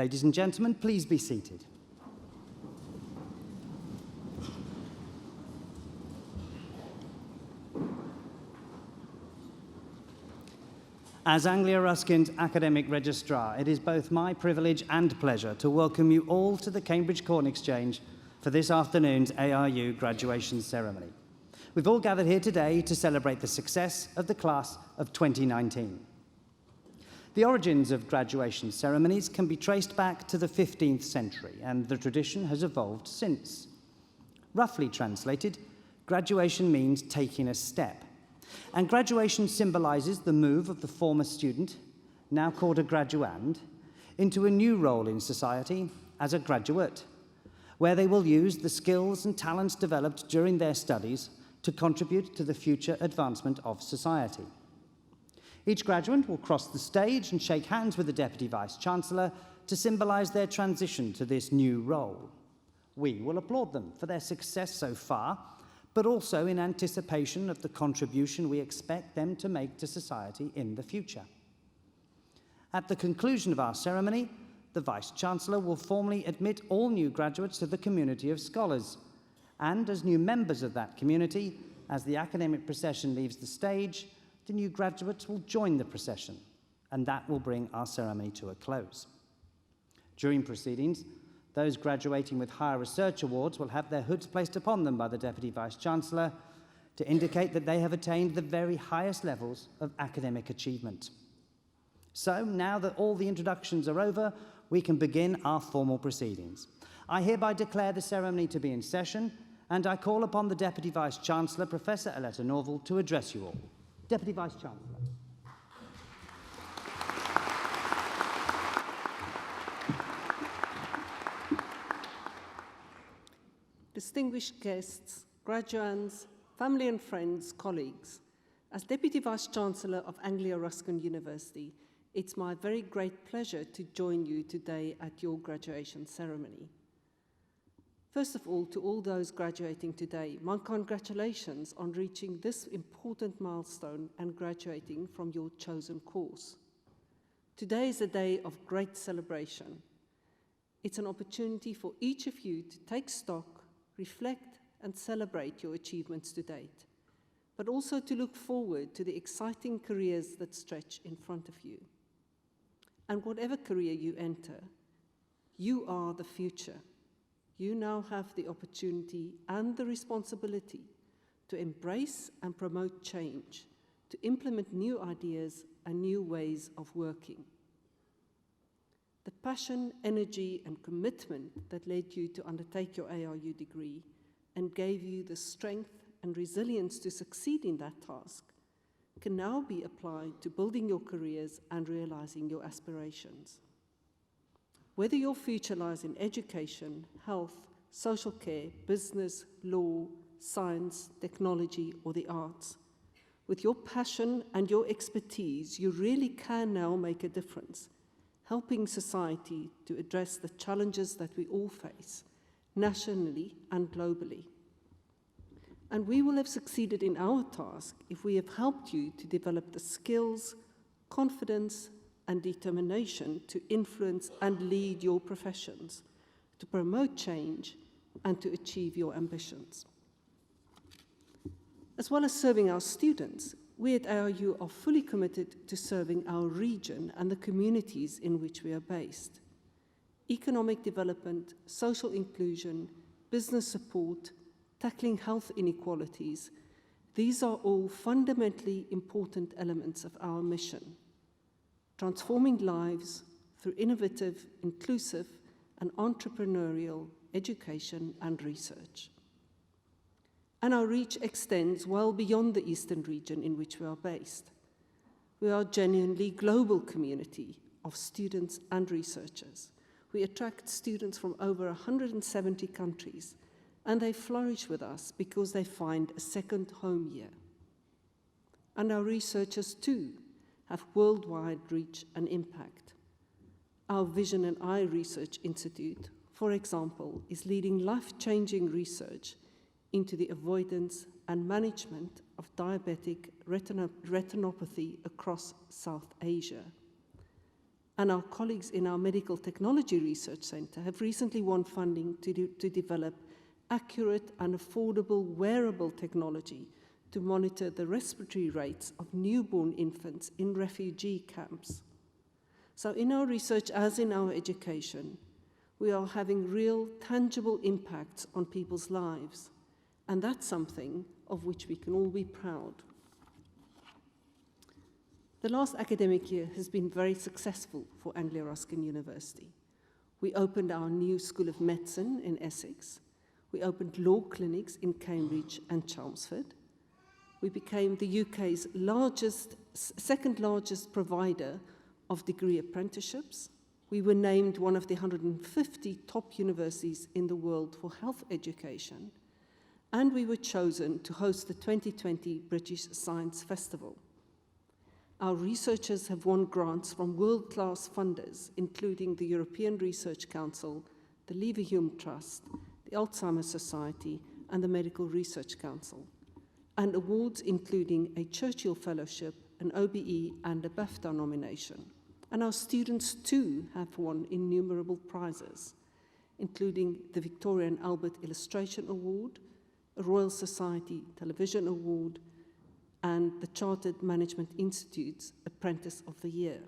Ladies and gentlemen, please be seated. As Anglia Ruskin's academic registrar, it is both my privilege and pleasure to welcome you all to the Cambridge Corn Exchange for this afternoon's ARU graduation ceremony. We've all gathered here today to celebrate the success of the class of 2019. The origins of graduation ceremonies can be traced back to the 15th century, and the tradition has evolved since. Roughly translated, graduation means taking a step. And graduation symbolizes the move of the former student, now called a graduand, into a new role in society as a graduate, where they will use the skills and talents developed during their studies to contribute to the future advancement of society. Each graduate will cross the stage and shake hands with the Deputy Vice-Chancellor to symbolise their transition to this new role. We will applaud them for their success so far, but also in anticipation of the contribution we expect them to make to society in the future. At the conclusion of our ceremony, the Vice-Chancellor will formally admit all new graduates to the community of scholars, and as new members of that community, as the academic procession leaves the stage, the new graduates will join the procession, and that will bring our ceremony to a close. During proceedings, those graduating with higher research awards will have their hoods placed upon them by the Deputy Vice-Chancellor to indicate that they have attained the very highest levels of academic achievement. So, now that all the introductions are over, we can begin our formal proceedings. I hereby declare the ceremony to be in session, and I call upon the Deputy Vice-Chancellor, Professor Aletta Norval, to address you all. Deputy Vice-Chancellor. Distinguished guests, graduands, family and friends, colleagues, as Deputy Vice-Chancellor of Anglia-Ruskin University, it's my very great pleasure to join you today at your graduation ceremony. First of all, to all those graduating today, my congratulations on reaching this important milestone and graduating from your chosen course. Today is a day of great celebration. It's an opportunity for each of you to take stock, reflect and celebrate your achievements to date, but also to look forward to the exciting careers that stretch in front of you. And whatever career you enter, you are the future. You now have the opportunity and the responsibility to embrace and promote change, to implement new ideas and new ways of working. The passion, energy, and commitment that led you to undertake your ARU degree and gave you the strength and resilience to succeed in that task can now be applied to building your careers and realizing your aspirations. Whether your future lies in education, health, social care, business, law, science, technology, or the arts, with your passion and your expertise, you really can now make a difference, helping society to address the challenges that we all face, nationally and globally. And we will have succeeded in our task if we have helped you to develop the skills, confidence, and determination to influence and lead your professions, to promote change, and to achieve your ambitions. As well as serving our students, we at ARU are fully committed to serving our region and the communities in which we are based. Economic development, social inclusion, business support, tackling health inequalities, these are all fundamentally important elements of our mission. Transforming lives through innovative, inclusive, and entrepreneurial education and research. And our reach extends well beyond the eastern region in which we are based. We are a genuinely global community of students and researchers. We attract students from over 170 countries, and they flourish with us because they find a second home here. And our researchers, too, have worldwide reach and impact. Our Vision and Eye Research Institute, for example, is leading life-changing research into the avoidance and management of diabetic retinopathy across South Asia. And our colleagues in our Medical Technology Research Center have recently won funding to develop accurate and affordable wearable technology to monitor the respiratory rates of newborn infants in refugee camps. So in our research, as in our education, we are having real, tangible impacts on people's lives. And that's something of which we can all be proud. The last academic year has been very successful for Anglia-Ruskin University. We opened our new School of Medicine in Essex. We opened law clinics in Cambridge and Chelmsford. We became the UK's second largest provider of degree apprenticeships. We were named one of the 150 top universities in the world for health education. And we were chosen to host the 2020 British Science Festival. Our researchers have won grants from world-class funders, including the European Research Council, the Leverhulme Trust, the Alzheimer's Society, and the Medical Research Council, and awards including a Churchill Fellowship, an OBE, and a BAFTA nomination. And our students too have won innumerable prizes, including the Victoria and Albert Illustration Award, a Royal Society Television Award, and the Chartered Management Institute's Apprentice of the Year.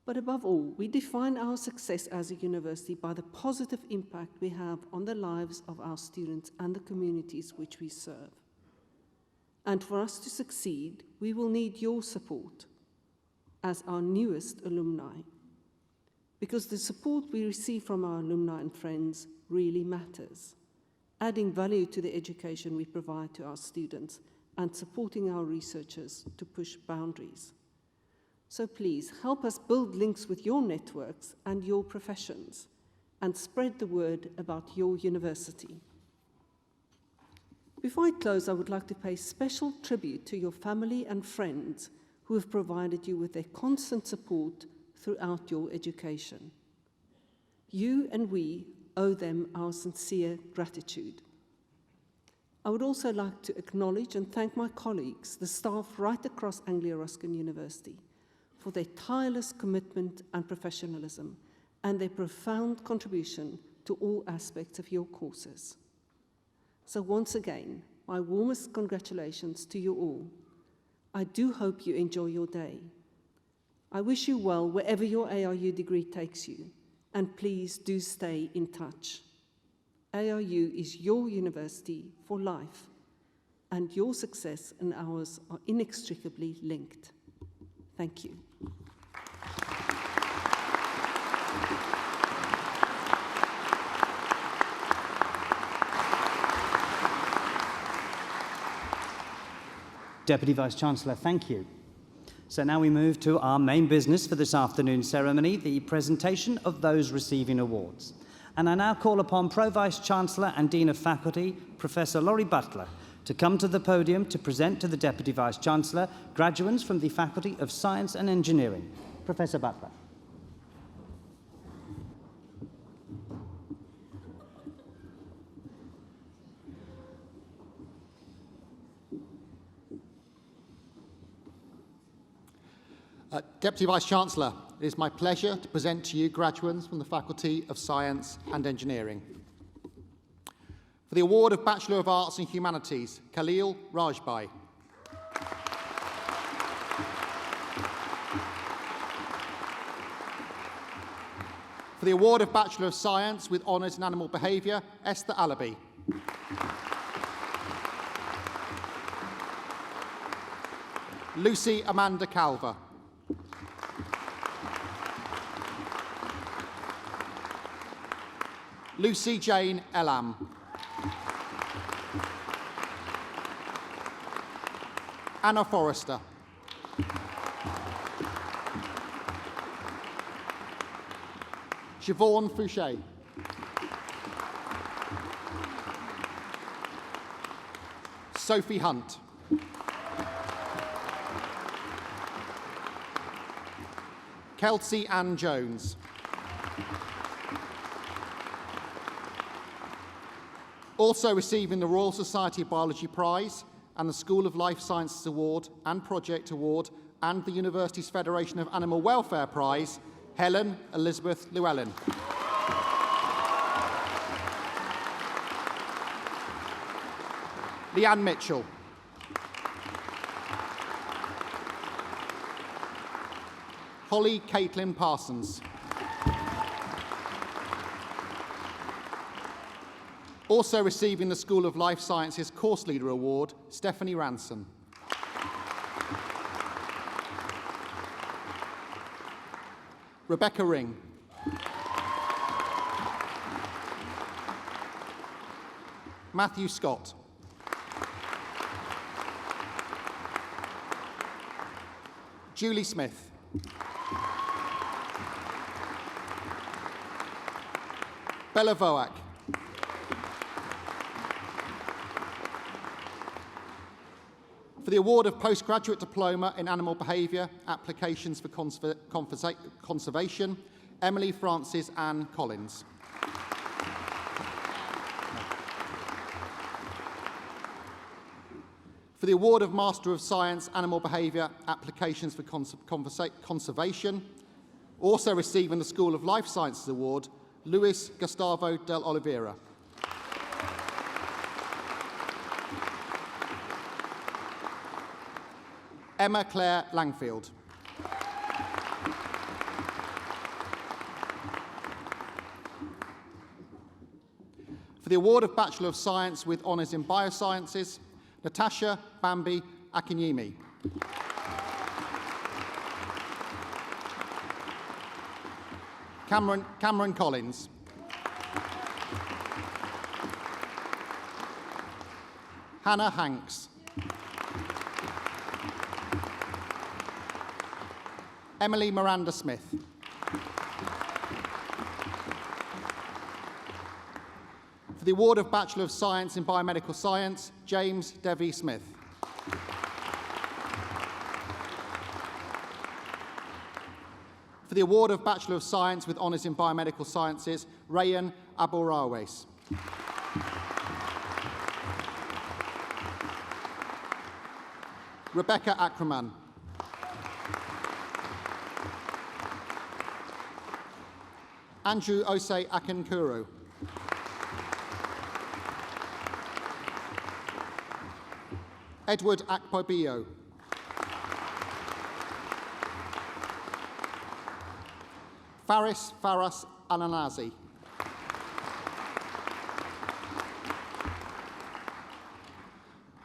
But above all, we define our success as a university by the positive impact we have on the lives of our students and the communities which we serve. And for us to succeed, we will need your support as our newest alumni, because the support we receive from our alumni and friends really matters, adding value to the education we provide to our students and supporting our researchers to push boundaries. So please help us build links with your networks and your professions and spread the word about your university. Before I close, I would like to pay special tribute to your family and friends who have provided you with their constant support throughout your education. You and we owe them our sincere gratitude. I would also like to acknowledge and thank my colleagues, the staff right across Anglia-Ruskin University, for their tireless commitment and professionalism and their profound contribution to all aspects of your courses. So once again, my warmest congratulations to you all. I do hope you enjoy your day. I wish you well wherever your ARU degree takes you, and please do stay in touch. ARU is your university for life, and your success and ours are inextricably linked. Thank you. Deputy Vice-Chancellor, thank you. So now we move to our main business for this afternoon's ceremony, the presentation of those receiving awards. And I now call upon Pro-Vice-Chancellor and Dean of Faculty, Professor Laurie Butler, to come to the podium to present to the Deputy Vice-Chancellor graduates from the Faculty of Science and Engineering. Professor Butler. Deputy Vice-Chancellor, it is my pleasure to present to you graduates from the Faculty of Science and Engineering. For the award of Bachelor of Arts and Humanities, Khalil Rajbai. For the award of Bachelor of Science with Honours in Animal Behaviour, Esther Alabi. Lucy Amanda Calver. Lucy Jane Elam. Anna Forrester. Siobhan Fouché. Sophie Hunt. Kelsey Ann Jones. Also receiving the Royal Society of Biology Prize and the School of Life Sciences Award and Project Award and the University's Federation of Animal Welfare Prize, Helen Elizabeth Llewellyn. Leanne Mitchell. Holly Caitlin Parsons. Also receiving the School of Life Sciences Course Leader Award, Stephanie Ranson. Rebecca Ring. Matthew Scott. Julie Smith. Bella Voak. For the award of postgraduate diploma in animal behaviour, applications for conservation, Emily Frances Ann Collins. For the award of Master of Science, Animal Behaviour, Applications for Conservation, also receiving the School of Life Sciences Award, Luis Gustavo del Oliveira. Emma Claire Langfield. For the award of Bachelor of Science with Honours in Biosciences, Natasha Bambi Akinyemi. Cameron Collins. Hannah Hanks. Emily Miranda Smith. For the award of Bachelor of Science in Biomedical Science, James Devi Smith. For the award of Bachelor of Science with Honours in Biomedical Sciences, Rayan Aborawais. Rebecca Ackerman. Andrew Osei Akinkuru. Edward Akpobio. Faris Faras Ananazi.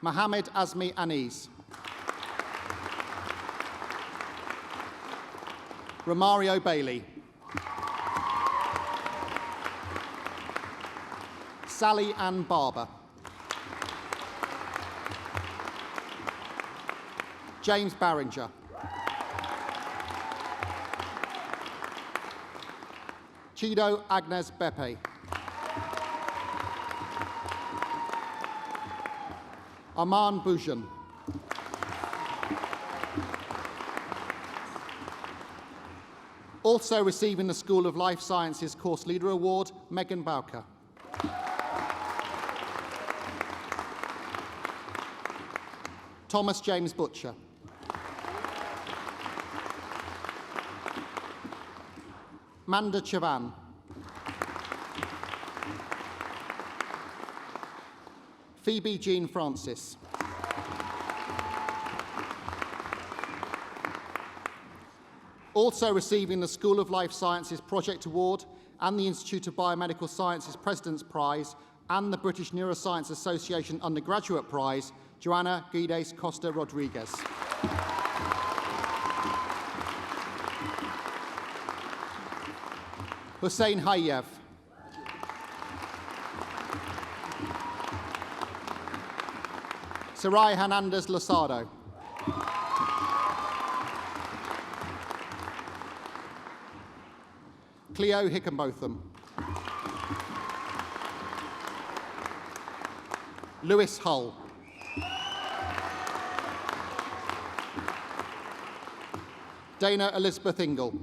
Mohammed Azmi Anis. Romario Bailey. Sally Ann Barber. James Barringer. Chido Agnes Bepe. Arman Boujan. Also receiving the School of Life Sciences Course Leader Award, Megan Bowker. Thomas James Butcher. Manda Chavan. Phoebe Jean Francis. Also receiving the School of Life Sciences Project Award and the Institute of Biomedical Sciences President's Prize and the British Neuroscience Association Undergraduate Prize, Joanna Guides Costa Rodriguez. Hussein Hayev. Sarai Hernandez Losado. Cleo Hickenbotham. Lewis Hull. Dana Elizabeth Ingle.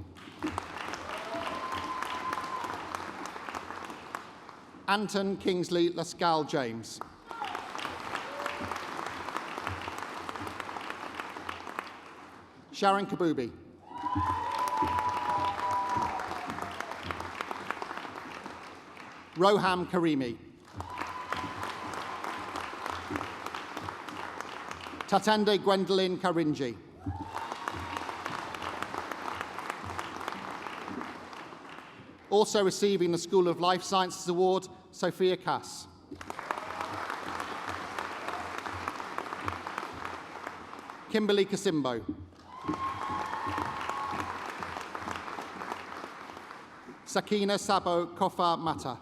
Anton Kingsley Lascal James. Sharon Kabubi. Roham Karimi. Tatende Gwendolyn Karinji. Also receiving the School of Life Sciences Award, Sophia Cass. Kimberly Kasimbo. Sakina Sabo Kofa Mata.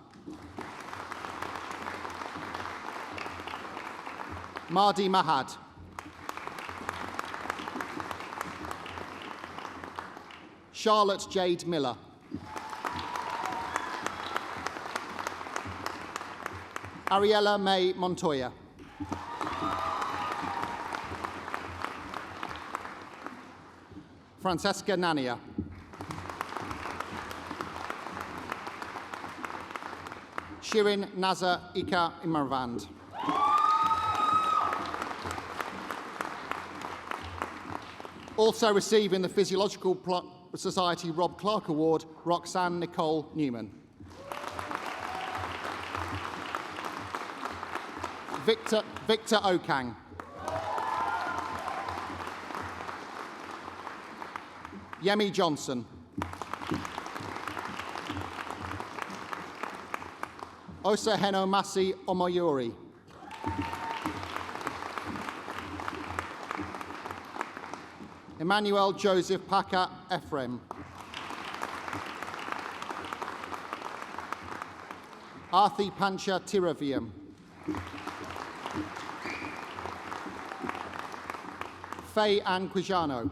Mardi Mahad. Charlotte Jade Miller. Ariella May Montoya. Francesca Nania. Shirin Nazar Ika Imarvand. Also receiving the Physiological Society Rob Clark Award, Roxanne Nicole Newman. Victor Okang. Yemi Johnson. Osaheno Masi Omoyori. Emmanuel Joseph Paka Ephraim. Arthi Pancha Tiravium. Faye Ann Quijano.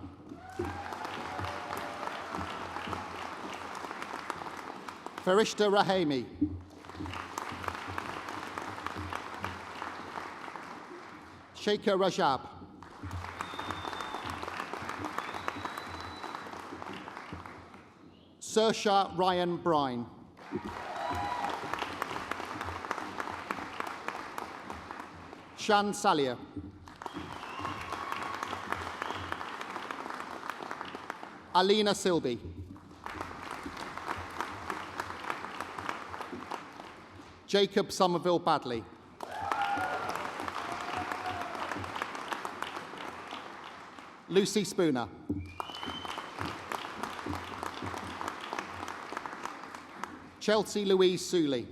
Farishta Rahimi. Sheikha Rajab. Saoirse Ryan Brine. Shan Salia. Alina Silby. Jacob Somerville Badley. Lucy Spooner. Chelsea Louise Suley.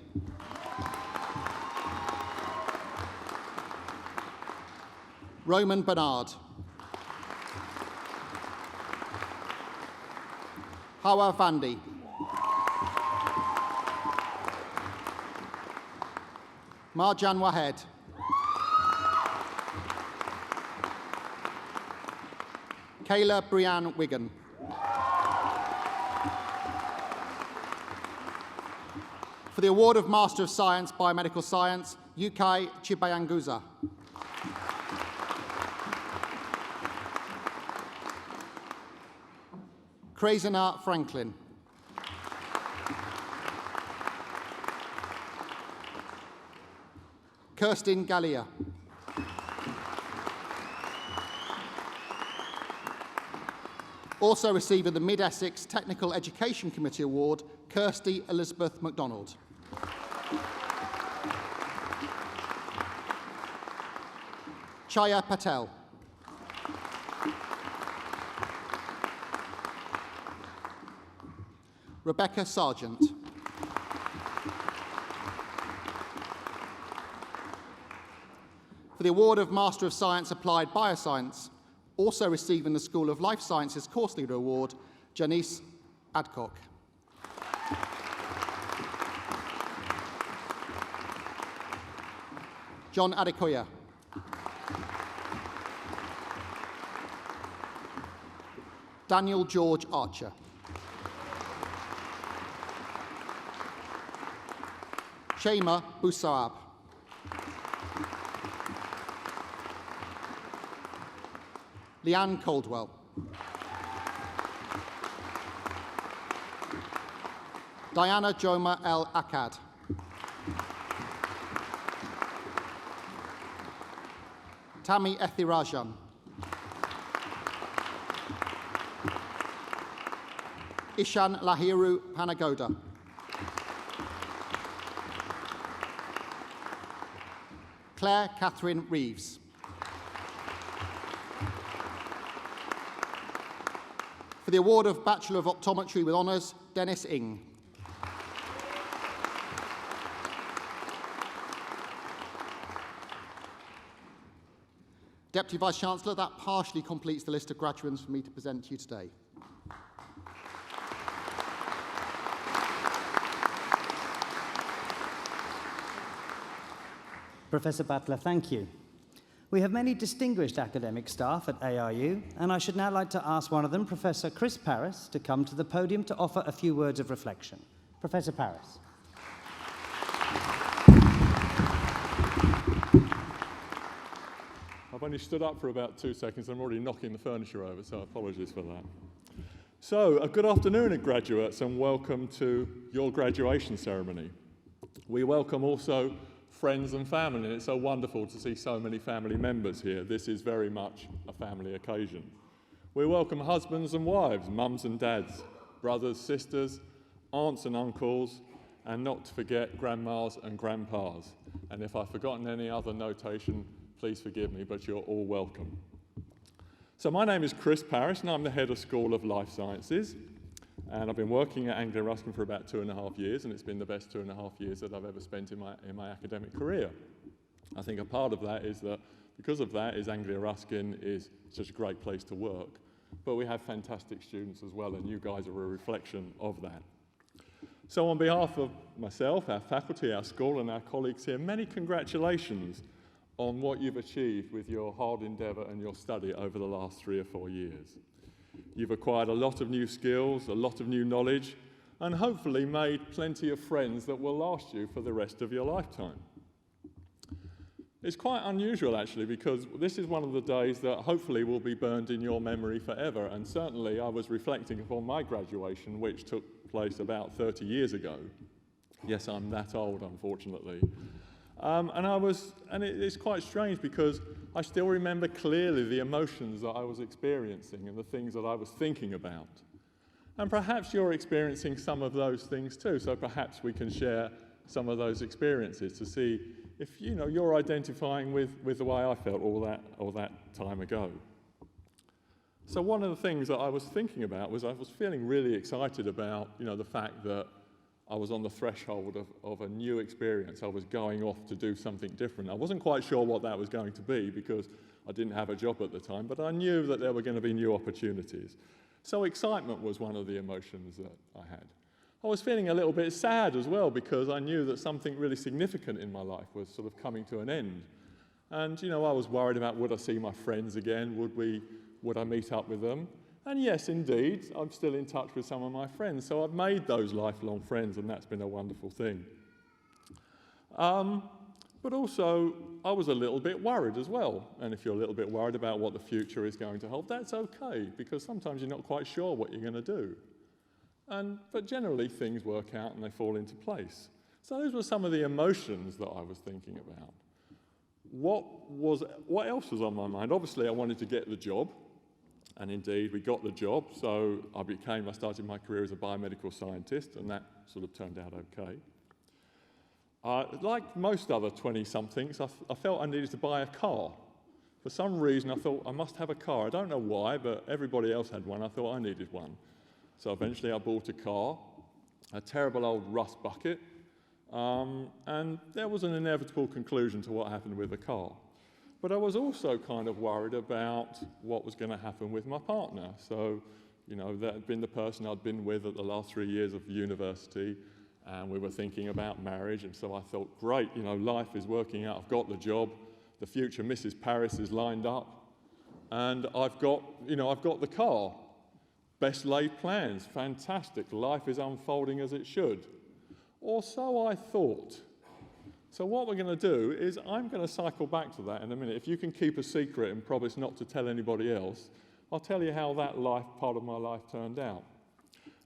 Roman Bernard. Hawa Vandi. Marjan Wahed. Kayla Brianne Wigan. For the award of Master of Science, Biomedical Science, Yukai Chibayanguza. Krasina Franklin. Kirsten Gallia. Also receiving the Mid-Essex Technical Education Committee Award, Kirsty Elizabeth MacDonald. Chaya Patel. Rebecca Sargent. For the award of Master of Science Applied Bioscience, also receiving the School of Life Sciences Course Leader Award, Janice Adcock. John Adekoya. Daniel George Archer. Shema Boussaab. Leanne Caldwell. Diana Joma El Akkad. Tammy Ethirajan. Ishan Lahiru Panagoda. Claire Catherine Reeves. For the award of Bachelor of Optometry with Honours, Dennis Ing. Deputy Vice-Chancellor, that partially completes the list of graduates for me to present to you today. Professor Butler, thank you. We have many distinguished academic staff at ARU, and I should now like to ask one of them, Professor Chris Paris, to come to the podium to offer a few words of reflection. Professor Paris. I've only stood up for about 2 seconds. I'm already knocking the furniture over, so apologies for that. So, a good afternoon, graduates, and welcome to your graduation ceremony. We welcome also friends and family, and it's so wonderful to see so many family members here. This is very much a family occasion. We welcome husbands and wives, mums and dads, brothers, sisters, aunts and uncles, and not to forget grandmas and grandpas. And if I've forgotten any other notation, please forgive me, but you're all welcome. So my name is Chris Parrish, and I'm the head of School of Life Sciences. And I've been working at Anglia Ruskin for about 2.5 years, and it's been the best 2.5 years that I've ever spent in my academic career. I think a part of that is that, because of that, is Anglia Ruskin is such a great place to work. But we have fantastic students as well, and you guys are a reflection of that. So on behalf of myself, our faculty, our school, and our colleagues here, many congratulations on what you've achieved with your hard endeavour and your study over the last 3 or 4 years. You've acquired a lot of new skills, a lot of new knowledge, and hopefully made plenty of friends that will last you for the rest of your lifetime. It's quite unusual, actually, because this is one of the days that hopefully will be burned in your memory forever, and certainly I was reflecting upon my graduation, which took place about 30 years ago. Yes, I'm that old, unfortunately. And it's quite strange because I still remember clearly the emotions that I was experiencing and the things that I was thinking about. And perhaps you're experiencing some of those things too, so perhaps we can share some of those experiences to see if you're identifying with the way I felt all that time ago. So one of the things that I was thinking about was I was feeling really excited about the fact that I was on the threshold of a new experience. I was going off to do something different. I wasn't quite sure what that was going to be because I didn't have a job at the time, but I knew that there were going to be new opportunities. So excitement was one of the emotions that I had. I was feeling a little bit sad as well because I knew that something really significant in my life was sort of coming to an end. And I was worried about, would I see my friends again? Would I meet up with them? And yes, indeed, I'm still in touch with some of my friends. So I've made those lifelong friends, and that's been a wonderful thing. But also, I was a little bit worried as well. And if you're a little bit worried about what the future is going to hold, that's okay, because sometimes you're not quite sure what you're going to do. But generally, things work out and they fall into place. So those were some of the emotions that I was thinking about. What else was on my mind? Obviously, I wanted to get the job. And indeed, we got the job, so I started my career as a biomedical scientist, and that sort of turned out okay. Like most other 20-somethings, I felt I needed to buy a car. For some reason, I thought I must have a car. I don't know why, but everybody else had one. I thought I needed one. So eventually I bought a car, a terrible old rust bucket, and there was an inevitable conclusion to what happened with the car. But I was also kind of worried about what was going to happen with my partner. So, that had been the person I'd been with at the last 3 years of university, and we were thinking about marriage, and so I thought, great, life is working out. I've got the job, the future Mrs. Paris is lined up, and I've got the car. Best laid plans, fantastic, life is unfolding as it should. Or so I thought. So what we're going to do is I'm going to cycle back to that in a minute. If you can keep a secret and promise not to tell anybody else, I'll tell you how that part of my life turned out.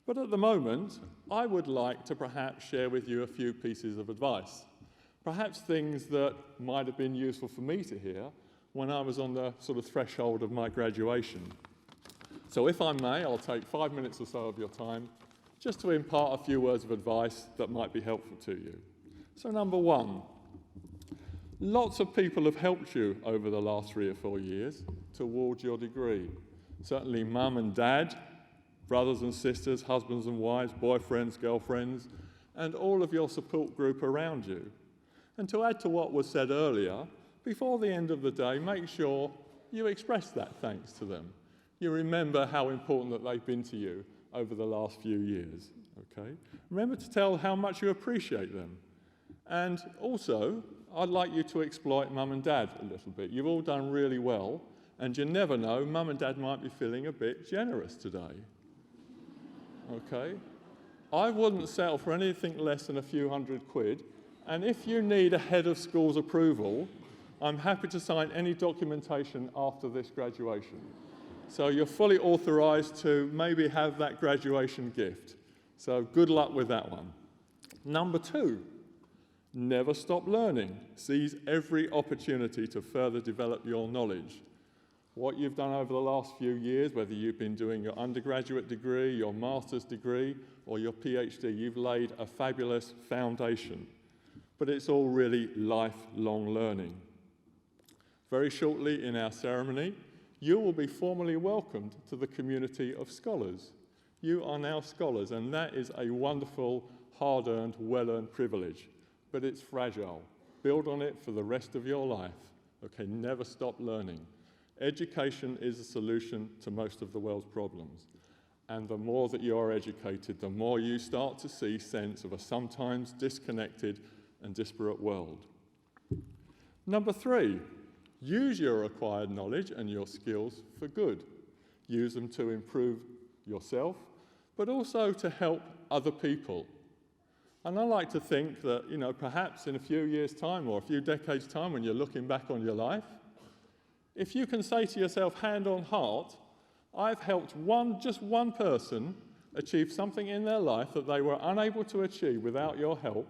But at the moment, I would like to perhaps share with you a few pieces of advice. Perhaps things that might have been useful for me to hear when I was on the sort of threshold of my graduation. So if I may, I'll take 5 minutes or so of your time just to impart a few words of advice that might be helpful to you. So number one, lots of people have helped you over the last 3 or 4 years towards your degree. Certainly mum and dad, brothers and sisters, husbands and wives, boyfriends, girlfriends, and all of your support group around you. And to add to what was said earlier, before the end of the day, make sure you express that thanks to them. You remember how important that they've been to you over the last few years, okay? Remember to tell how much you appreciate them. And also, I'd like you to exploit mum and dad a little bit. You've all done really well, and you never know, mum and dad might be feeling a bit generous today. Okay? I wouldn't settle for anything less than a few £100, and if you need a head of school's approval, I'm happy to sign any documentation after this graduation. So you're fully authorised to maybe have that graduation gift. So good luck with that one. Number 2, never stop learning. Seize every opportunity to further develop your knowledge. What you've done over the last few years, whether you've been doing your undergraduate degree, your master's degree, or your PhD, you've laid a fabulous foundation. But it's all really lifelong learning. Very shortly in our ceremony, you will be formally welcomed to the community of scholars. You are now scholars, and that is a wonderful, hard-earned, well-earned privilege. But it's fragile. Build on it for the rest of your life. Okay, never stop learning. Education is a solution to most of the world's problems. And the more that you are educated, the more you start to see sense of a sometimes disconnected and disparate world. Number 3, use your acquired knowledge and your skills for good. Use them to improve yourself, but also to help other people. And I like to think that, perhaps in a few years' time or a few decades' time when you're looking back on your life, if you can say to yourself, hand on heart, I've helped just one person achieve something in their life that they were unable to achieve without your help,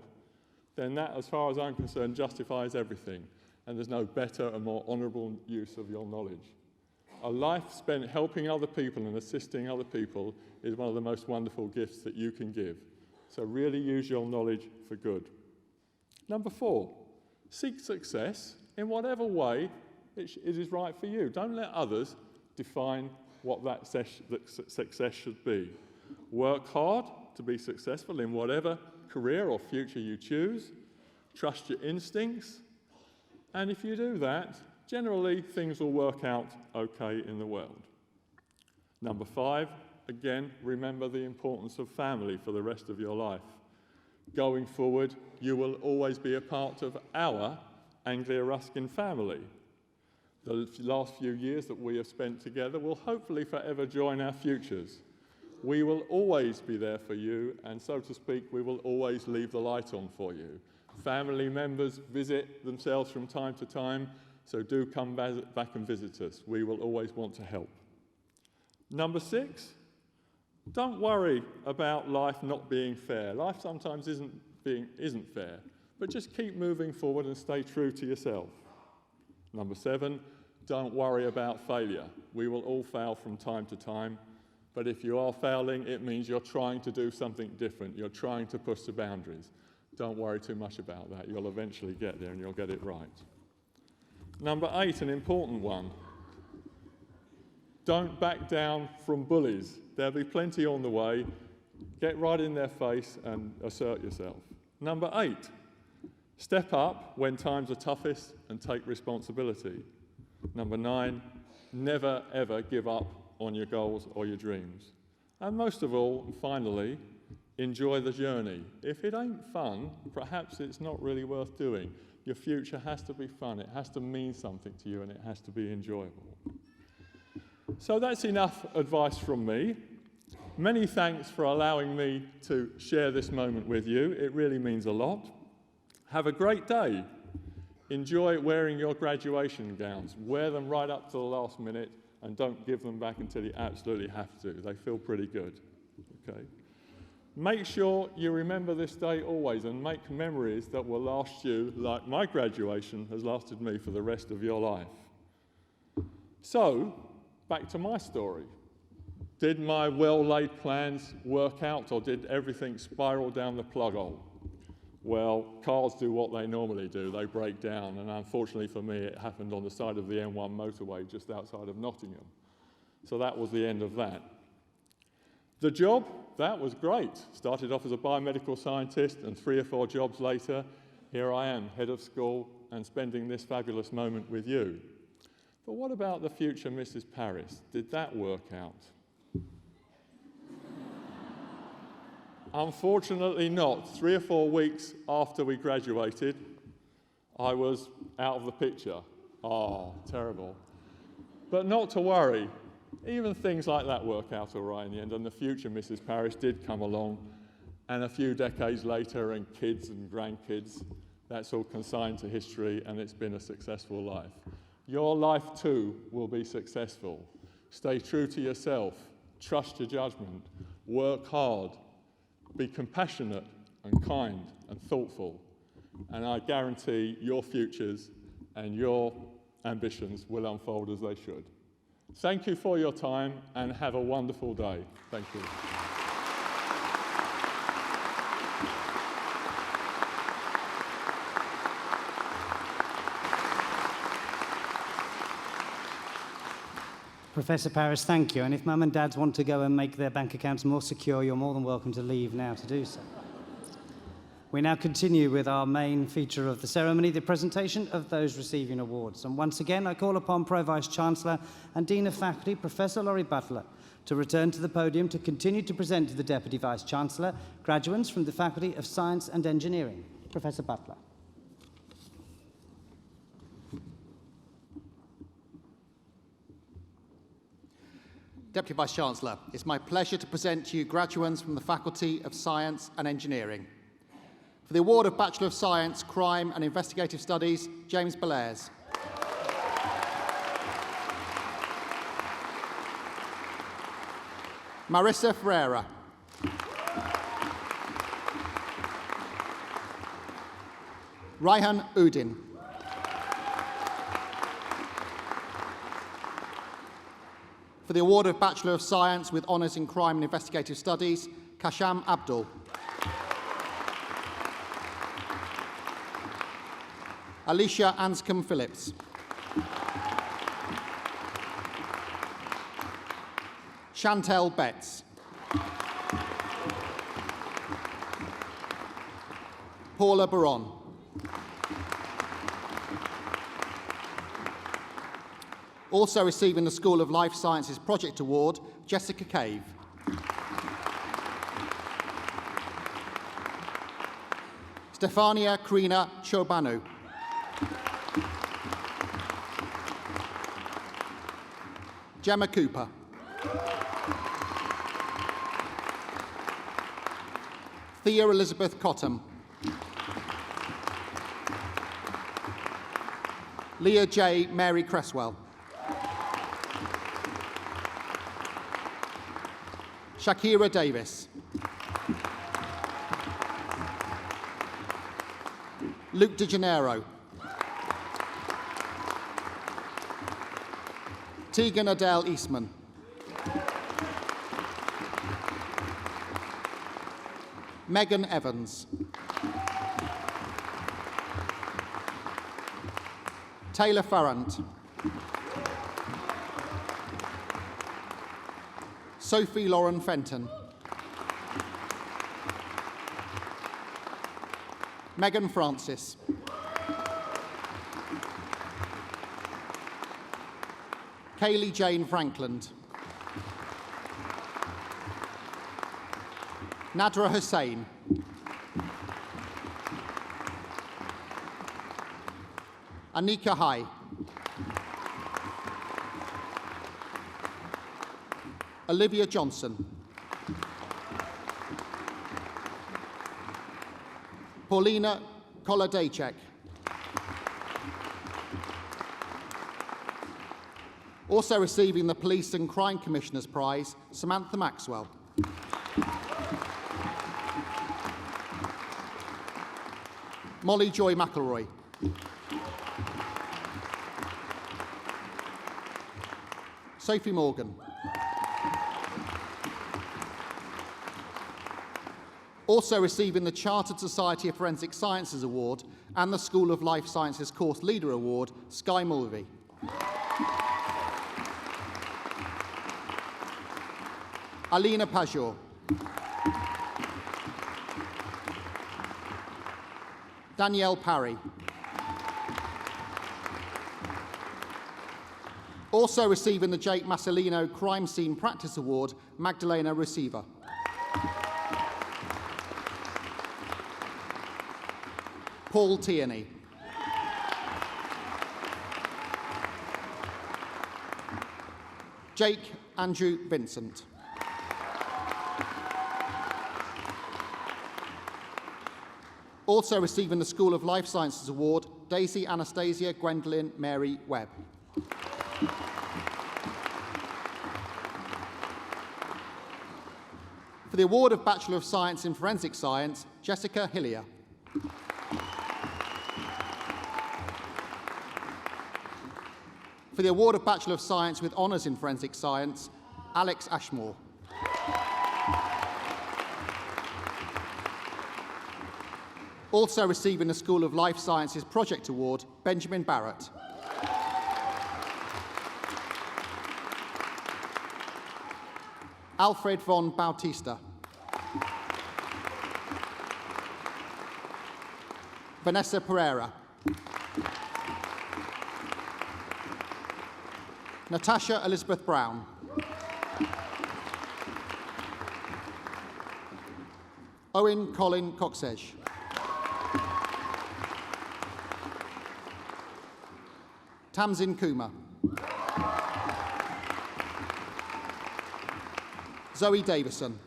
then that, as far as I'm concerned, justifies everything. And there's no better and more honourable use of your knowledge. A life spent helping other people and assisting other people is one of the most wonderful gifts that you can give. So really use your knowledge for good. Number 4, seek success in whatever way it is right for you. Don't let others define what that success should be. Work hard to be successful in whatever career or future you choose. Trust your instincts. And if you do that, generally things will work out okay in the world. Number 5, again, remember the importance of family for the rest of your life. Going forward, you will always be a part of our Anglia-Ruskin family. The last few years that we have spent together will hopefully forever join our futures. We will always be there for you, and so to speak, we will always leave the light on for you. Family members visit themselves from time to time, so do come back and visit us. We will always want to help. Number 6, don't worry about life not being fair. Life sometimes isn't fair, but just keep moving forward and stay true to yourself. Number 7, don't worry about failure. We will all fail from time to time, but if you are failing, it means you're trying to do something different. You're trying to push the boundaries. Don't worry too much about that. You'll eventually get there and you'll get it right. Number 8, an important one. Don't back down from bullies. There'll be plenty on the way. Get right in their face and assert yourself. Number 8, step up when times are toughest and take responsibility. Number 9, never ever give up on your goals or your dreams. And most of all, and finally, enjoy the journey. If it ain't fun, perhaps it's not really worth doing. Your future has to be fun, it has to mean something to you, and it has to be enjoyable. So that's enough advice from me. Many thanks for allowing me to share this moment with you. It really means a lot. Have a great day. Enjoy wearing your graduation gowns. Wear them right up to the last minute and don't give them back until you absolutely have to. They feel pretty good. Okay. Make sure you remember this day always and make memories that will last you like my graduation has lasted me for the rest of your life. So, back to my story. Did my well-laid plans work out, or did everything spiral down the plug hole? Well, cars do what they normally do. They break down, and unfortunately for me, it happened on the side of the M1 motorway just outside of Nottingham. So that was the end of that. The job, that was great. Started off as a biomedical scientist, and 3 or 4 jobs later, here I am, head of school, and spending this fabulous moment with you. But what about the future Mrs. Paris? Did that work out? Unfortunately not. 3 or 4 weeks after we graduated, I was out of the picture. Oh, terrible. But not to worry. Even things like that work out all right in the end, and the future Mrs. Paris did come along, and a few decades later, and kids and grandkids, that's all consigned to history, and it's been a successful life. Your life too will be successful. Stay true to yourself, trust your judgment, work hard, be compassionate and kind and thoughtful, and I guarantee your futures and your ambitions will unfold as they should. Thank you for your time and have a wonderful day. Thank you. Professor Paris, thank you. And if mum and dads want to go and make their bank accounts more secure, you're more than welcome to leave now to do so. We now continue with our main feature of the ceremony, the presentation of those receiving awards. And once again, I call upon Pro-Vice-Chancellor and Dean of Faculty, Professor Laurie Butler, to return to the podium to continue to present to the Deputy Vice-Chancellor graduates from the Faculty of Science and Engineering. Professor Butler. Deputy Vice-Chancellor, it's my pleasure to present to you graduates from the Faculty of Science and Engineering. For the award of Bachelor of Science, Crime and Investigative Studies, James Belair's. Marissa Ferreira. Raihan Udin. For the award of Bachelor of Science with Honours in Crime and Investigative Studies, Kasham Abdul. Alicia Anscombe Phillips. Chantel Betts. Paula Baron. Also receiving the School of Life Sciences Project Award, Jessica Cave. Stefania Krina Chobanu. Gemma Cooper. Thea Elizabeth Cottam. Leah J. Mary Cresswell. Shakira Davis. Luke De Janeiro. Tegan Adele Eastman. Megan Evans. Taylor Farrant. Sophie Lauren Fenton. Megan Francis. Kaylee Jane Frankland. Nadra Hussain. Anika Hai. Olivia Johnson. Paulina Kolodejczyk. Also receiving the Police and Crime Commissioner's Prize, Samantha Maxwell. Molly Joy McElroy. Sophie Morgan. Also receiving the Chartered Society of Forensic Sciences Award and the School of Life Sciences Course Leader Award, Sky Mulvey. Alina Pajor. Danielle Parry. Also receiving the Jake Massolino Crime Scene Practice Award, Magdalena Receiver. Paul Tierney. Jake Andrew Vincent. Also receiving the School of Life Sciences Award, Daisy Anastasia Gwendolyn Mary Webb. the award of Bachelor of Science in Forensic Science, Jessica Hillier. For the award of Bachelor of Science with Honours in Forensic Science, Alex Ashmore. Also receiving the School of Life Sciences Project Award, Benjamin Barrett. Alfred von Bautista. Vanessa Pereira. Natasha Elizabeth Brown. Owen Colin Coxedge. Tamsin Kuma. Zoe Davison.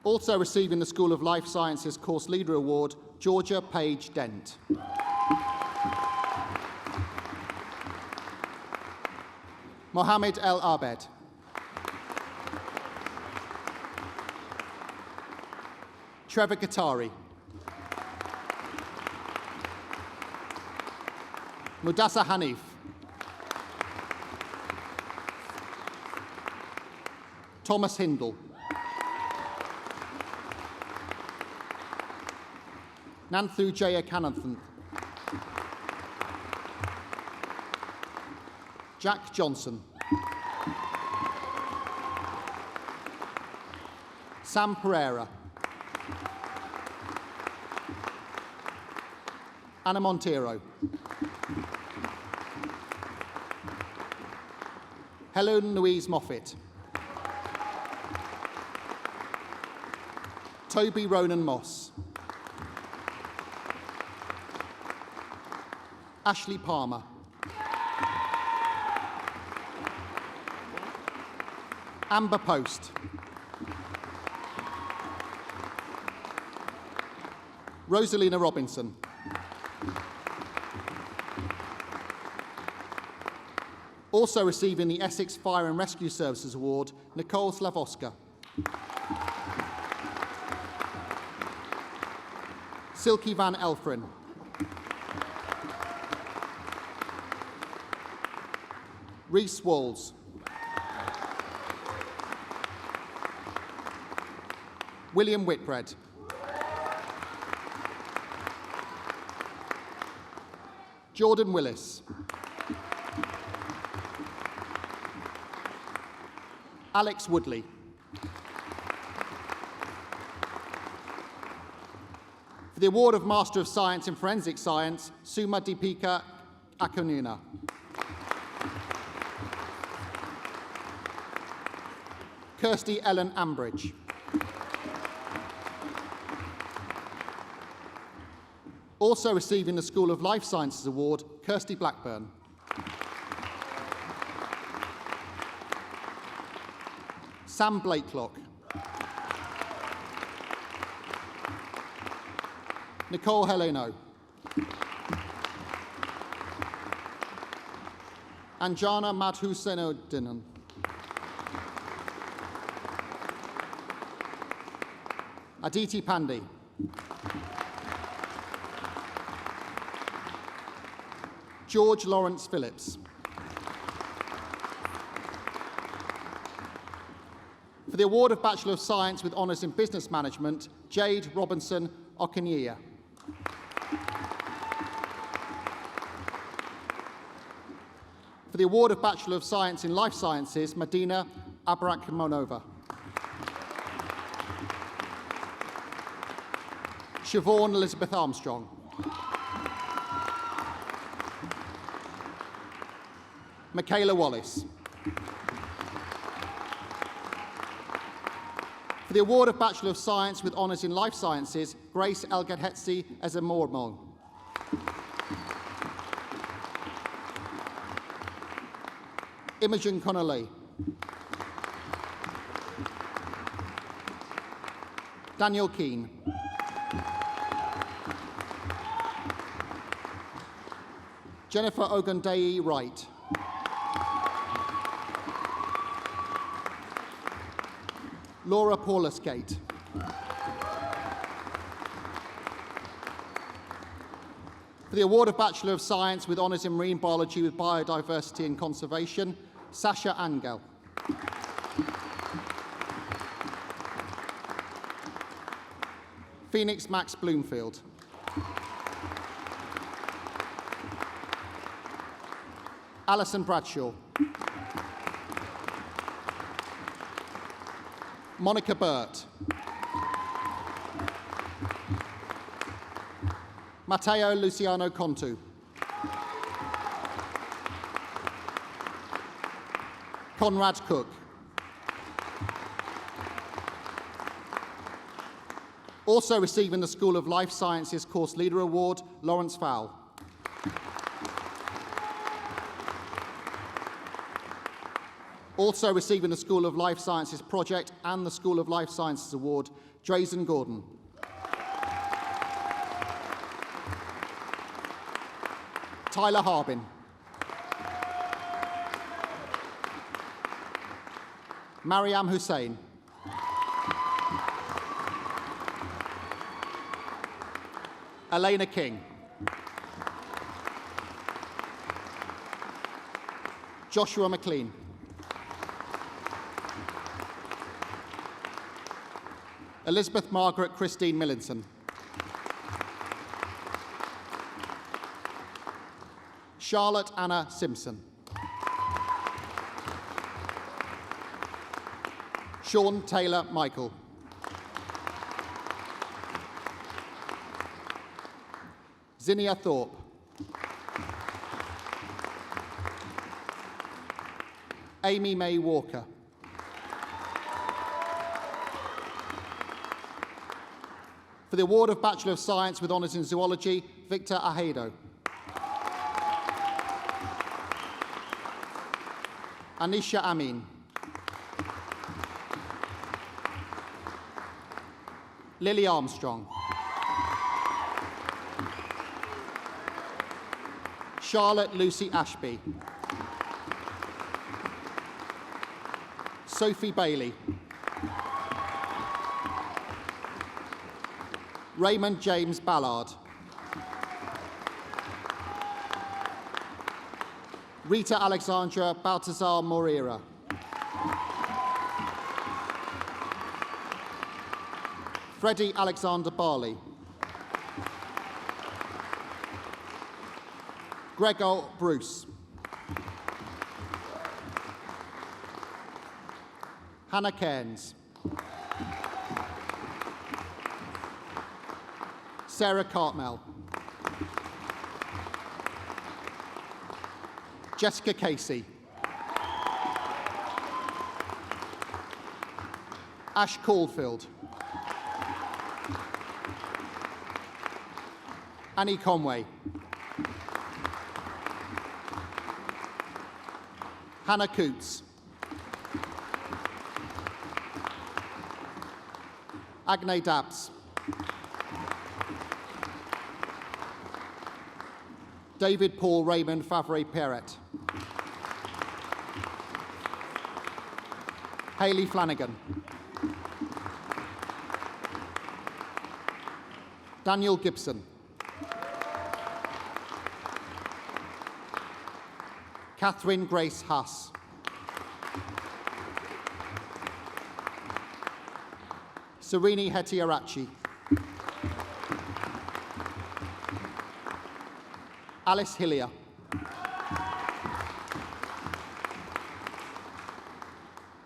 Also receiving the School of Life Sciences Course Leader Award, Georgia Page Dent. Mohammed El Abed. Trevor Guattari. Mudassar Hanif. Thomas Hindle. Nanthu Jaya Kananthan. Jack Johnson. Sam Pereira. Anna Montero. Helen Louise Moffat. Toby Ronan Moss. Ashley Palmer. Amber Post. Rosalina Robinson. Also receiving the Essex Fire and Rescue Services Award, Nicole Slavoska. Silky Van Elfrin. Reese Walls. William Whitbread. Jordan Willis. Alex Woodley. For the award of Master of Science in Forensic Science, Suma Deepika Akununa. Kirsty Ellen Ambridge. Also receiving the School of Life Sciences Award, Kirsty Blackburn. Sam Blakelock. Nicole Heleno. Anjana Madhusenodinan. Aditi Pandey. George Lawrence Phillips. For the award of Bachelor of Science with Honours in Business Management, Jade Robinson Okinyia. For the award of Bachelor of Science in Life Sciences, Medina Abrakhmonova. Siobhan Elizabeth Armstrong. Michaela Wallace. For the award of Bachelor of Science with Honours in Life Sciences, Grace Elgadhetsi Ezemormo. Imogen Connolly. Daniel Keane. Jennifer Ogundeyi Wright. Laura Paulusgate. For the award of Bachelor of Science with Honours in Marine Biology with Biodiversity and Conservation, Sasha Angel. Phoenix Max Bloomfield. Alison Bradshaw. Monica Burt. Matteo Luciano Contu. Conrad Cook. Also receiving the School of Life Sciences Course Leader Award, Lawrence Fowle. Also receiving the School of Life Sciences Project and the School of Life Sciences Award, Drazen Gordon. Tyler Harbin. Mariam Hussain. Elena King. Joshua McLean. Elizabeth Margaret Christine Millinson. Charlotte Anna Simpson. Sean Taylor Michael. Zinnia Thorpe. Amy May Walker. For the award of Bachelor of Science with Honours in Zoology, Victor Ahedo. Anisha Amin. Lily Armstrong. Charlotte Lucy Ashby. Sophie Bailey. Raymond James Ballard. Rita Alexandra Baltazar Moreira. Freddie Alexander Barley. Gregor Bruce. Hannah Cairns. Sarah Cartmel. Jessica Casey. Ash Caulfield. Annie Conway. Hannah Coots. Agne Dabbs. David Paul Raymond Favre Perret. Hayley Flanagan. Daniel Gibson. Catherine Grace Haas. Serini Hetiarachi. Alice Hillier.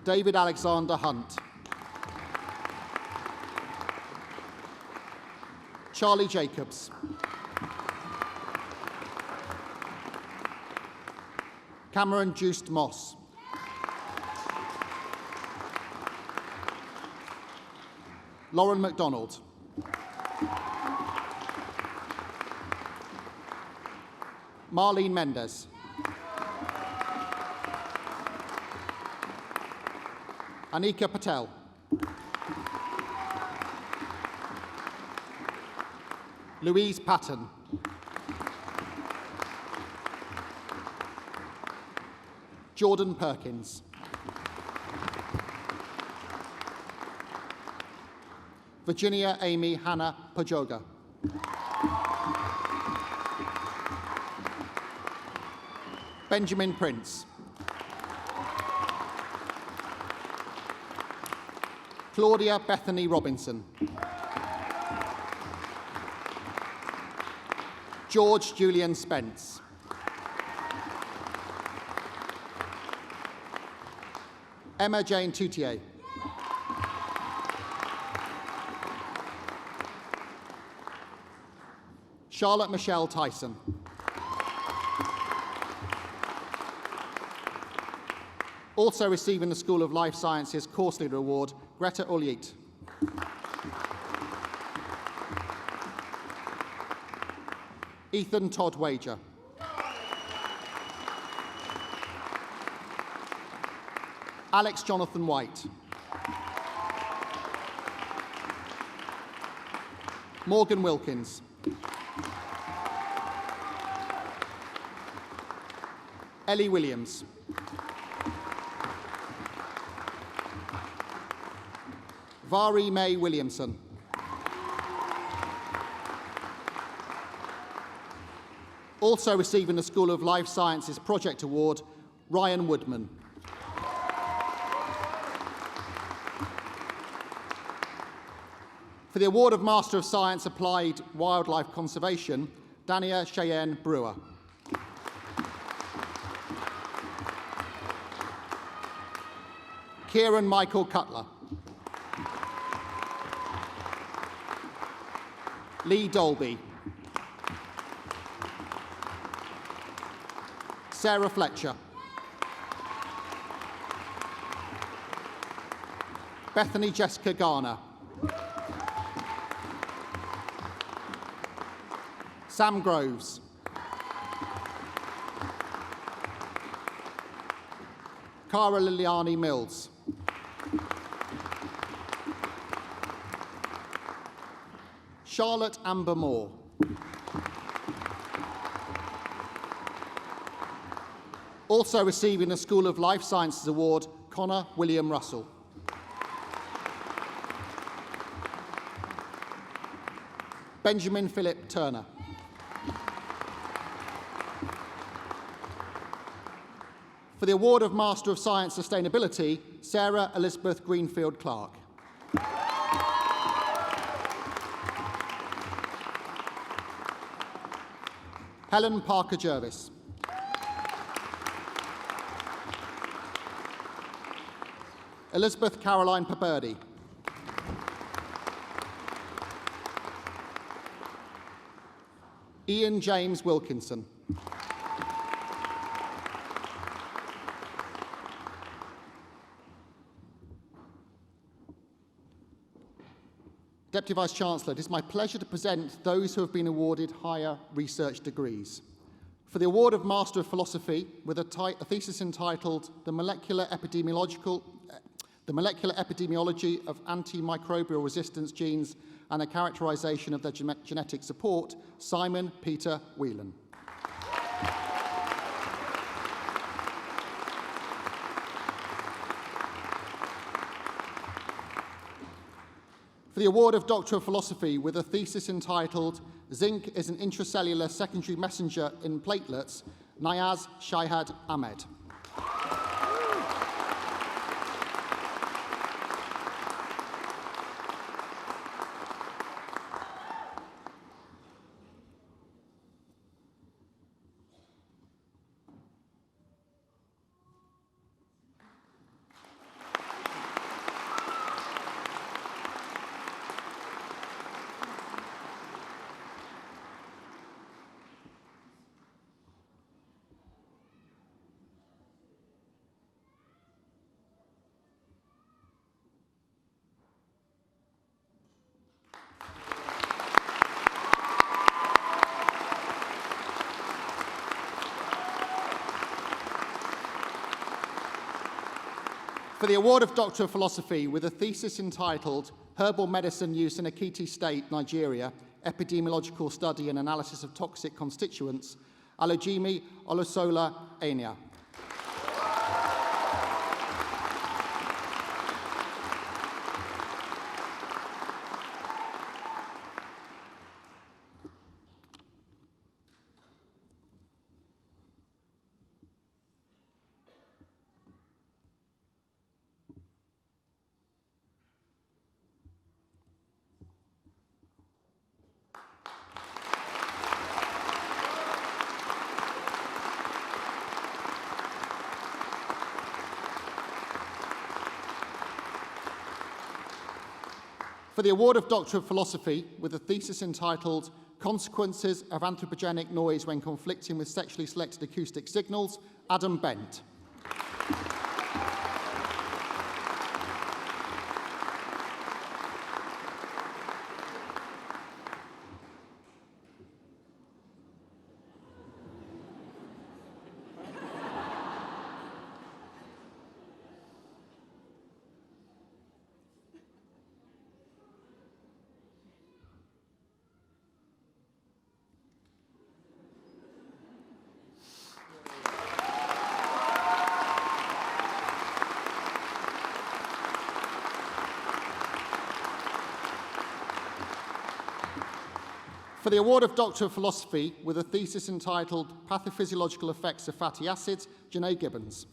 David Alexander Hunt. Charlie Jacobs. Cameron Juiced Moss. Lauren MacDonald. Marlene Mendes. Anika Patel. Louise Patton. Jordan Perkins. Virginia Amy Hannah Pajoga. Benjamin Prince. Claudia Bethany Robinson. George Julian Spence. Emma Jane Toutier. Charlotte Michelle Tyson. Also receiving the School of Life Sciences Course Leader Award, Greta Ulyet. Ethan Todd Wager. Alex Jonathan White. Morgan Wilkins. Ellie Williams. Vari May Williamson. Also receiving the School of Life Sciences Project Award, Ryan Woodman. For the award of Master of Science Applied Wildlife Conservation, Dania Cheyenne Brewer. Kieran Michael Cutler. Lee Dolby. Sarah Fletcher. Bethany Jessica Garner. Sam Groves. Cara Liliani Mills. Charlotte Amber Moore. Also receiving the School of Life Sciences Award, Connor William Russell. Benjamin Philip Turner. For the award of Master of Science Sustainability, Sarah Elizabeth Greenfield Clark. Helen Parker Jervis. Elizabeth Caroline Paperdi. Ian James Wilkinson. Deputy Vice-Chancellor, it is my pleasure to present those who have been awarded higher research degrees. For the award of Master of Philosophy, with a thesis entitled The Molecular Epidemiology of Antimicrobial Resistance Genes and a Characterization of their Genetic Support, Simon Peter Whelan. For the award of Doctor of Philosophy with a thesis entitled Zinc is an Intracellular Secondary Messenger in Platelets, Nayaz Shahid Ahmed. For the award of Doctor of Philosophy with a thesis entitled Herbal Medicine Use in Ekiti State, Nigeria, Epidemiological Study and Analysis of Toxic Constituents, Alojimi Olusola Enya. For the award of Doctor of Philosophy with a thesis entitled Consequences of Anthropogenic Noise When Conflicting with Sexually Selected Acoustic Signals, Adam Bent. For the award of Doctor of Philosophy with a thesis entitled Pathophysiological Effects of Fatty Acids, Janae Gibbons.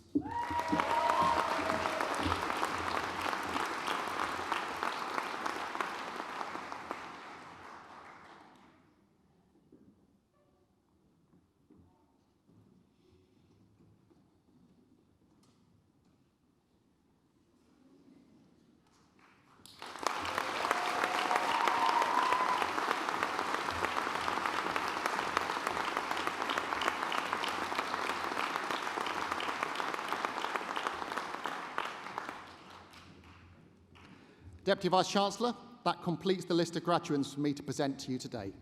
Deputy Vice-Chancellor, that completes the list of graduates for me to present to you today.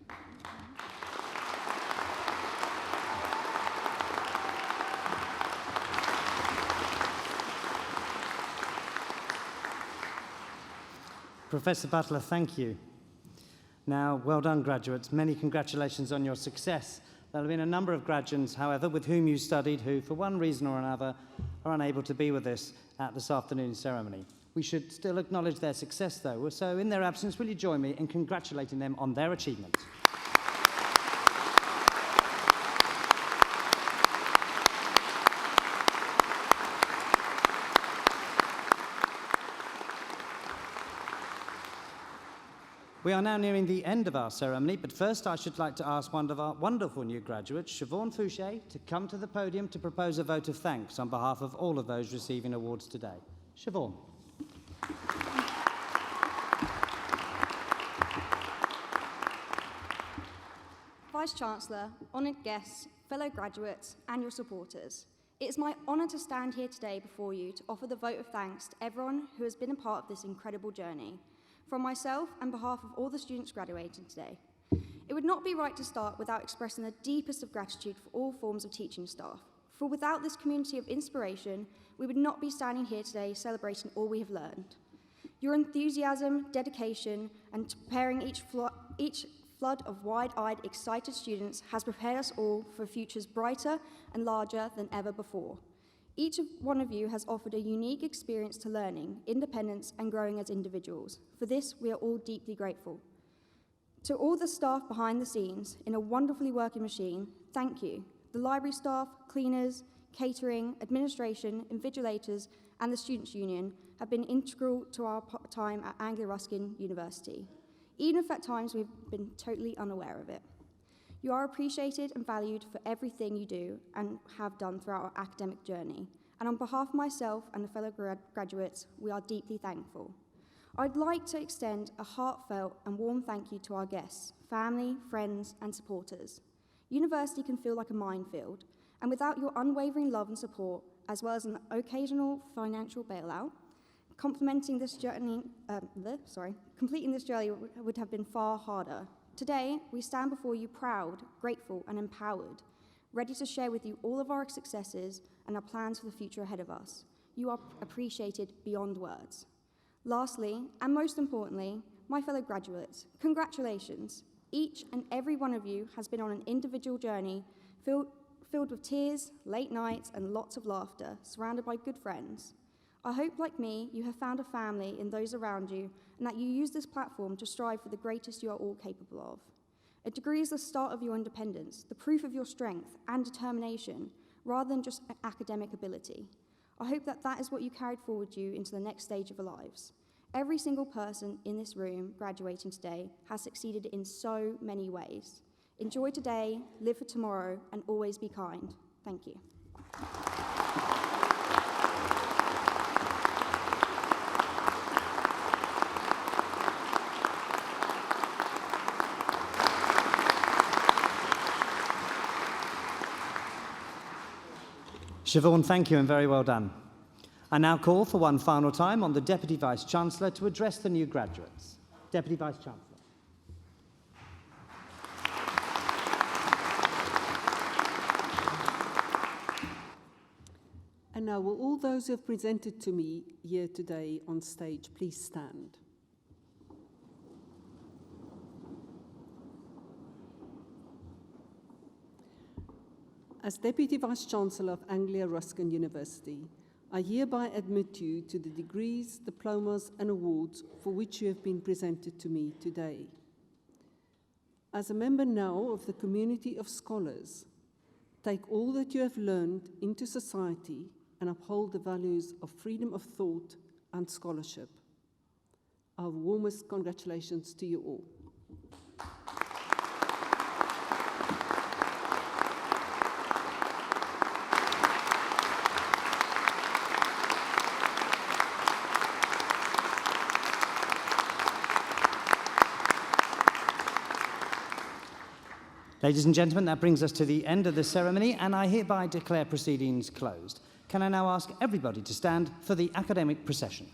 Professor Butler, thank you. Now, well done, graduates. Many congratulations on your success. There have been a number of graduates, however, with whom you studied who, for one reason or another, are unable to be with us at this afternoon's ceremony. We should still acknowledge their success, though, so in their absence, will you join me in congratulating them on their achievements? We are now nearing the end of our ceremony, but first I should like to ask one of our wonderful new graduates, Siobhan Fouché, to come to the podium to propose a vote of thanks on behalf of all of those receiving awards today. Siobhan. Vice-Chancellor, honoured guests, fellow graduates and your supporters, it is my honour to stand here today before you to offer the vote of thanks to everyone who has been a part of this incredible journey. From myself and behalf of all the students graduating today, it would not be right to start without expressing the deepest of gratitude for all forms of teaching staff. For without this community of inspiration, we would not be standing here today celebrating all we have learned. Your enthusiasm, dedication, and preparing each flood of wide-eyed, excited students has prepared us all for futures brighter and larger than ever before. Each one of you has offered a unique experience to learning, independence, and growing as individuals. For this, we are all deeply grateful. To all the staff behind the scenes in a wonderfully working machine, thank you. The library staff, cleaners, catering, administration, invigilators, and the Students' Union have been integral to our time at Anglia University, even if at times we've been totally unaware of it. You are appreciated and valued for everything you do and have done throughout our academic journey. And on behalf of myself and the fellow graduates, we are deeply thankful. I'd like to extend a heartfelt and warm thank you to our guests, family, friends, and supporters. University can feel like a minefield, and without your unwavering love and support, as well as an occasional financial bailout, completing this journey would have been far harder. Today, we stand before you proud, grateful, and empowered, ready to share with you all of our successes and our plans for the future ahead of us. You are appreciated beyond words. Lastly, and most importantly, my fellow graduates, congratulations. Each and every one of you has been on an individual journey filled with tears, late nights, and lots of laughter, surrounded by good friends. I hope, like me, you have found a family in those around you and that you use this platform to strive for the greatest you are all capable of. A degree is the start of your independence, the proof of your strength and determination, rather than just academic ability. I hope that that is what you carried forward you into the next stage of your lives. Every single person in this room graduating today has succeeded in so many ways. Enjoy today, live for tomorrow, and always be kind. Thank you. Siobhan, thank you and very well done. I now call for one final time on the Deputy Vice-Chancellor to address the new graduates. Deputy Vice-Chancellor. And now, will all those who have presented to me here today on stage please stand? As Deputy Vice-Chancellor of Anglia Ruskin University, I hereby admit you to the degrees, diplomas and awards for which you have been presented to me today. As a member now of the community of scholars, take all that you have learned into society and uphold the values of freedom of thought and scholarship. Our warmest congratulations to you all. Ladies and gentlemen, that brings us to the end of the ceremony, and I hereby declare proceedings closed. Can I now ask everybody to stand for the academic procession?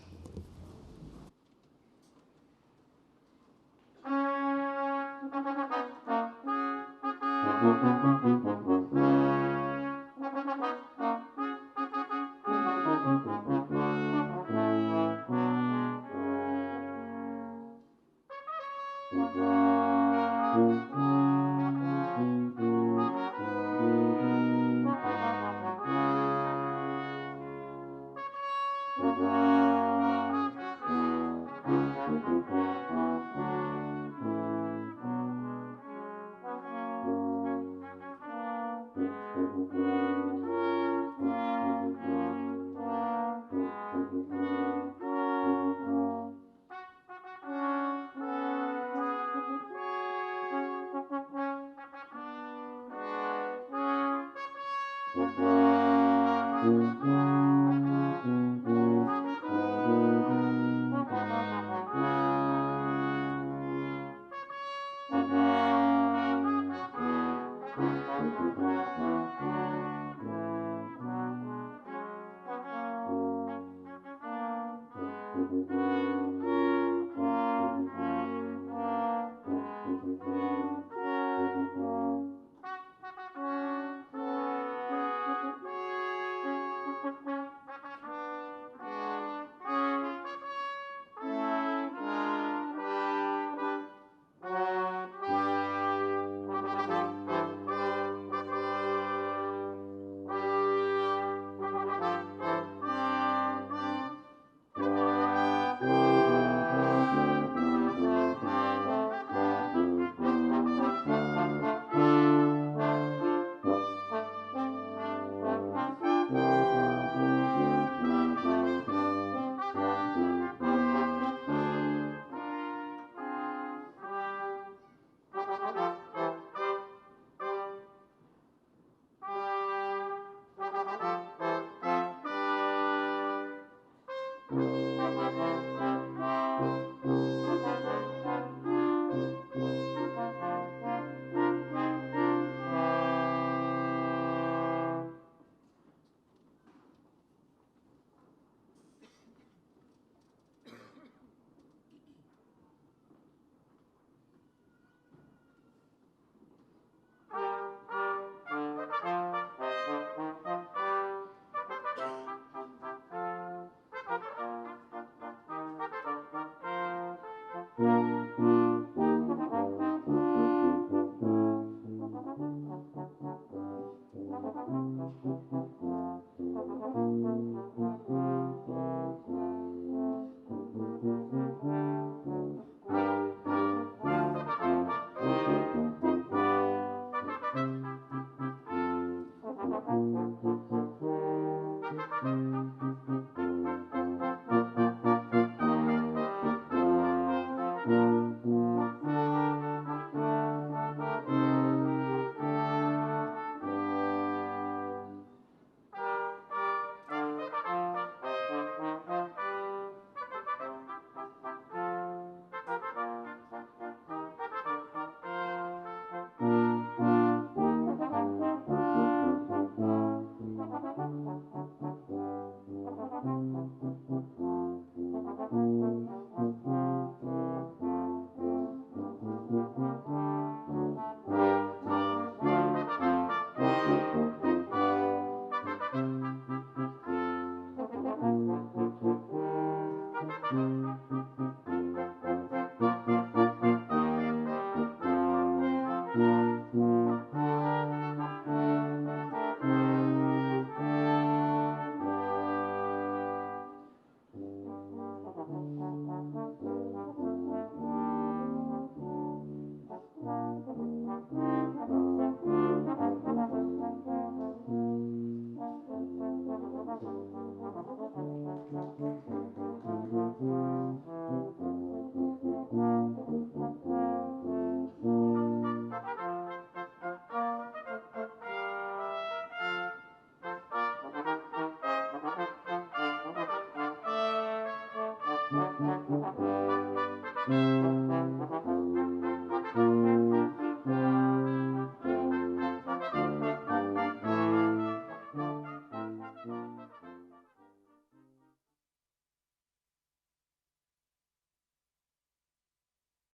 you.